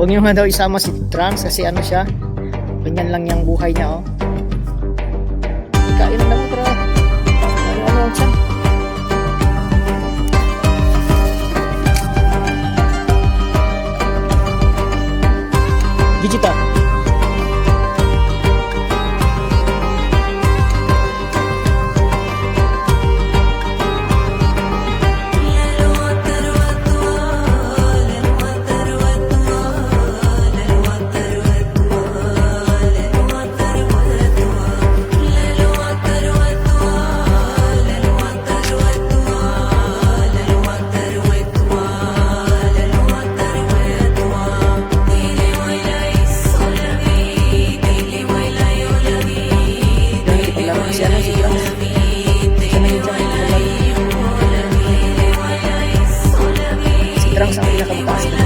Huwag nyo nga daw isama si Trans kasi ano siya, ganyan lang yung buhay niya, oh. Kain na lang, bro. Ano siya? Digital. Trunks ang pinakamataas na.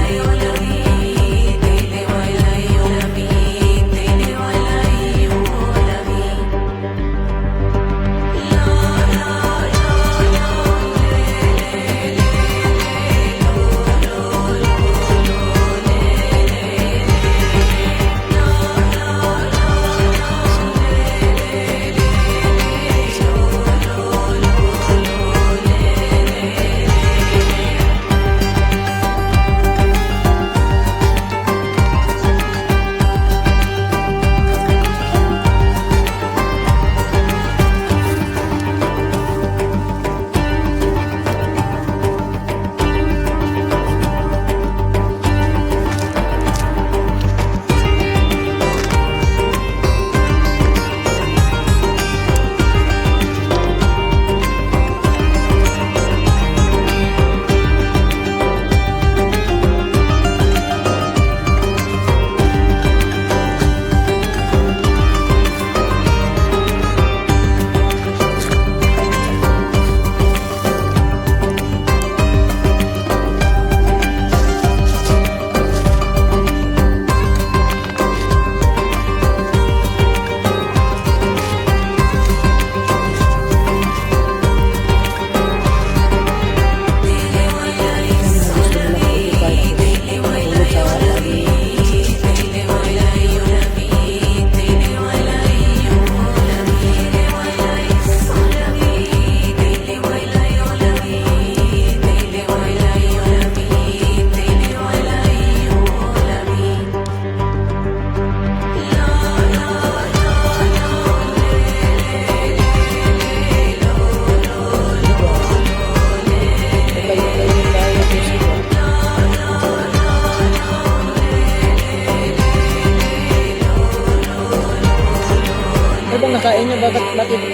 Ano bang nakain nyo? Bakit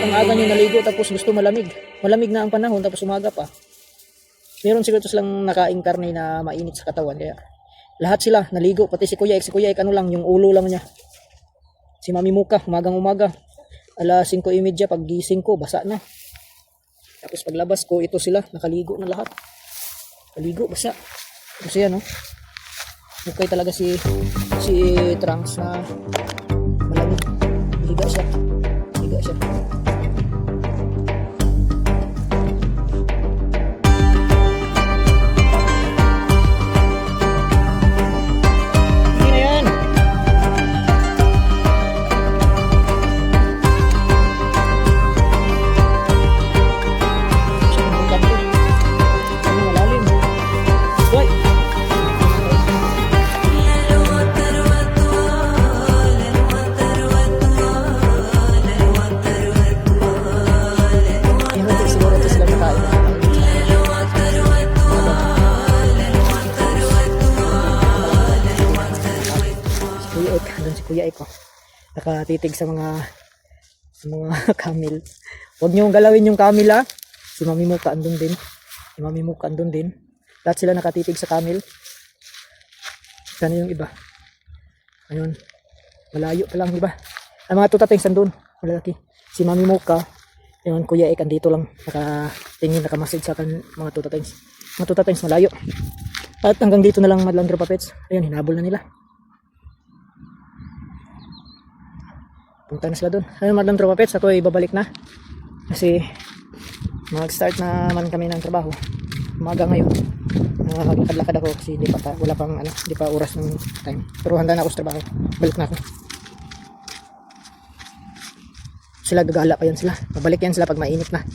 ang aga nyo naligo tapos gusto malamig? Malamig na ang panahon tapos umaga pa. Meron siguro silang nakain karne na mainit sa katawan. Kaya lahat sila naligo. Pati si Kuya Ik ano lang, yung ulo lang niya. Si Mami Muka, umagang-umaga. Alas 5:30 pag gising ko, basa na. Tapos paglabas ko, ito sila, nakaligo na lahat. Naligo, basa. Kasi yan, no? Okay talaga si Trunks na malamig. Higa siya. Higa siya. Kuya Eko nakatitig sa mga camel. Huwag nyo galawin yung camel, ha. Si Mami Muka andun din. Si Mami Muka andun din. Lahat sila nakatitig sa camel. Sana yung iba. Ayun. Malayo pa lang, iba. Ang mga tutatings andun. Malalaki. Si Mami Muka. Ayun, Kuya Ek andito lang. Nakatingin, nakamasid sa mga tutatings. Mga tutatings malayo. At hanggang dito na lang, Madlang Tropa Pets. Ayun, hinabol na nila. Punta na sila doon. Ayun, Madlang Tropa Pets, ako ay babalik na kasi mag-start na man kami ng trabaho. umaga ngayon. Maglakad-lakad ako kasi wala pang hindi pa oras ng time. Pero handa na ako sa trabaho. Balik na ako. Sila gagala pa yan sila. Babalik yan sila pag mainit na.